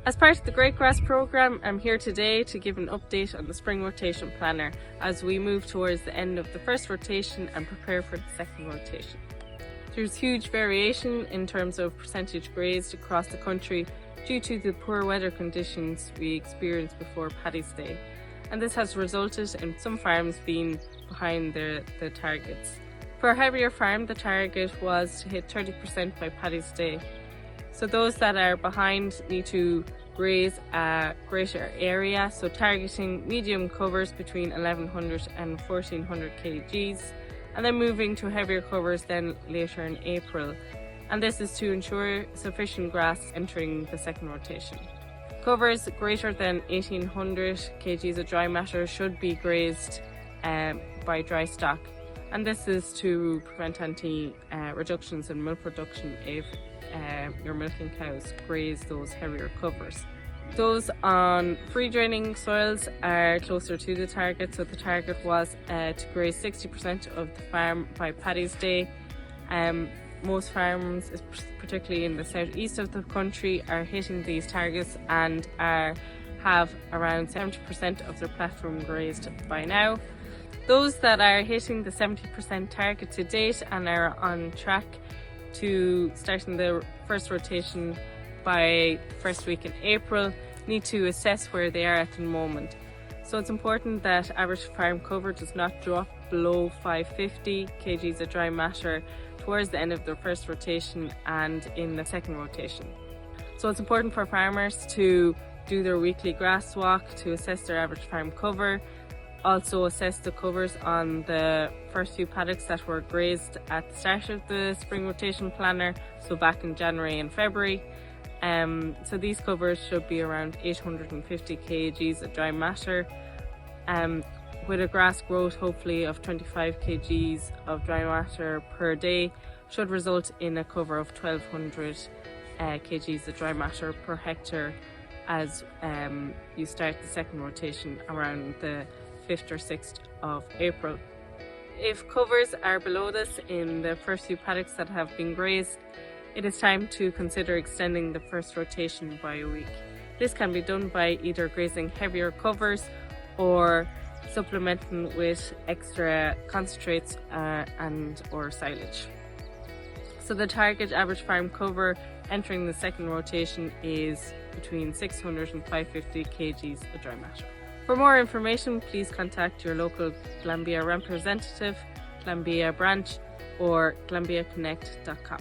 As part of the Great Grass programme, I'm here today to give an update on the spring rotation planner as we move towards the end of the first rotation and prepare for the second rotation. There's huge variation in terms of percentage grazed across the country due to the poor weather conditions we experienced before Paddy's Day, and this has resulted in some farms being behind the targets. For a heavier farm, the target was to hit 30% by Paddy's Day. So those that are behind need to graze a greater area, so targeting medium covers between 1100 and 1400 kgs, and then moving to heavier covers then later in April. And this is to ensure sufficient grass entering the second rotation. Covers greater than 1800 kgs of dry matter should be grazed by dry stock, and this is to prevent any reductions in milk production if you're milking cows graze those heavier covers. Those on free draining soils are closer to the target, so the target was to graze 60% of the farm by Paddy's Day. Most farms, particularly in the southeast of the country, are hitting these targets and have around 70% of their platform grazed by now. Those that are hitting the 70% target to date and are on track to starting the first rotation by the first week in April need to assess where they are at the moment. So it's important that average farm cover does not drop below 550 kgs of dry matter towards the end of their first rotation and in the second rotation. So it's important for farmers to do their weekly grass walk to assess their average farm cover. Also assess the covers on the first few paddocks that were grazed at the start of the spring rotation planner, so back in January and February. So these covers should be around 850 kgs of dry matter, with a grass growth hopefully of 25 kgs of dry matter per day should result in a cover of 1200 kgs of dry matter per hectare as you start the second rotation around the 5th or 6th of April. If covers are below this in the first few paddocks that have been grazed, it is time to consider extending the first rotation by a week. This can be done by either grazing heavier covers or supplementing with extra concentrates and or silage. So the target average farm cover entering the second rotation is between 600 and 550 kgs of dry matter. For more information, please contact your local Glanbia representative, Glanbia branch, or glanbiaconnect.com.